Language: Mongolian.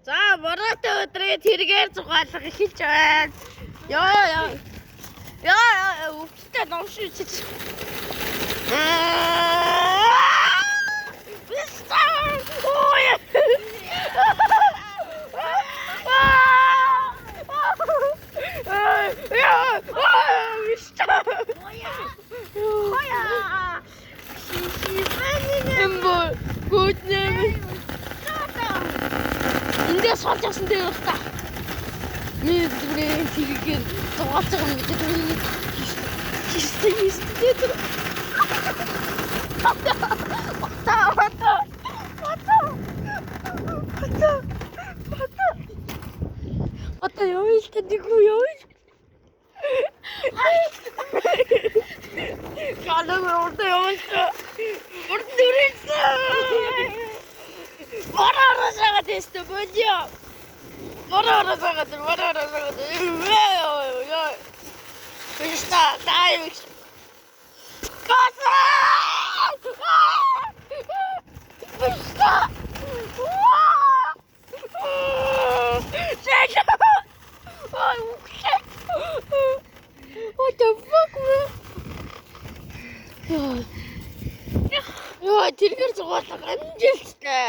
За бороотой өдрийн тэргээр зугаалга эхэлж байна. Яа, өвчтэй номшиж чиж. Эндээс сорж авсан дээр л та. Миний зүрийн тэргээр зугаалж байгаа юм гэдэг нь хийстэй. Ата явж тэдэггүй явж. Калаг урд явж. Урд дүрээсэн. Бараарасаа тест бодё. Бараарасаа. Пишта, дай. Каса! Пишта! What the fuck, man? Тэргээр зугаалга амжилттай.